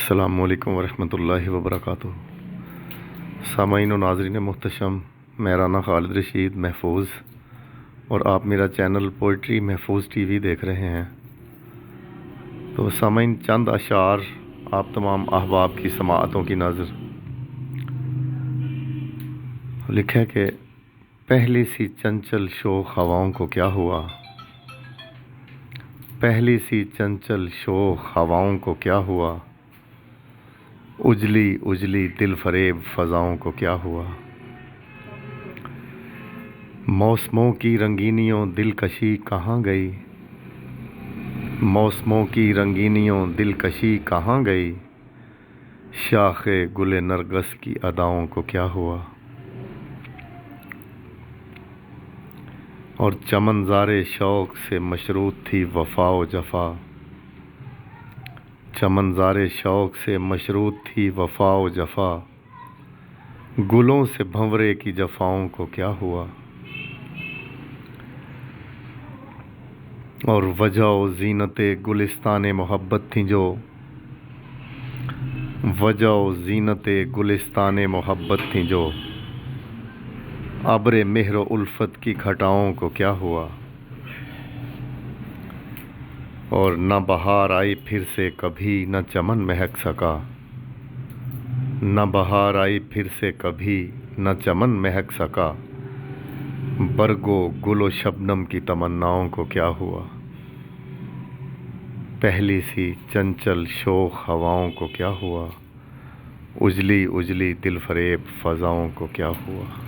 السلام علیکم ورحمۃ اللہ وبرکاتہ۔ سامعین و ناظرین محتشم، میں رانا خالد رشید محفوظ اور آپ میرا چینل پوئٹری محفوظ ٹی وی دیکھ رہے ہیں۔ تو سامعین، چند اشعار آپ تمام احباب کی سماعتوں کی نظر۔ لکھا ہے کہ پہلی سی چنچل شوخ ہواؤں کو کیا ہوا، پہلی سی چنچل شوخ ہواؤں کو کیا ہوا، اجلی اجلی دل فریب فضاؤں کو کیا ہوا۔ موسموں کی رنگینیوں دلکشی کہاں گئی، موسموں کی رنگینیوں دلکشی کہاں گئی، شاخ گل نرگس کی اداؤں کو کیا ہوا۔ اور چمن زار شوق سے مشروط تھی وفا و جفا، چمن زار شوق سے مشروط تھی وفا و جفا، گلوں سے بھنورے کی جفاؤں کو کیا ہوا۔ اور وجہ و زینت گلستان محبت تھیں جو، وجہ و زینت گلستان محبت تھیں جو، ابر مہر و الفت کی گھٹاؤں کو کیا ہوا۔ اور نہ بہار آئی پھر سے کبھی نہ چمن مہک سکا، نہ بہار آئی پھر سے کبھی نہ چمن مہک سکا، برگ و گل و شبنم کی تمناؤں کو کیا ہوا۔ پہلی سی چنچل شوخ ہواؤں کو کیا ہوا، اجلی اجلی دل فریب فضاؤں کو کیا ہوا۔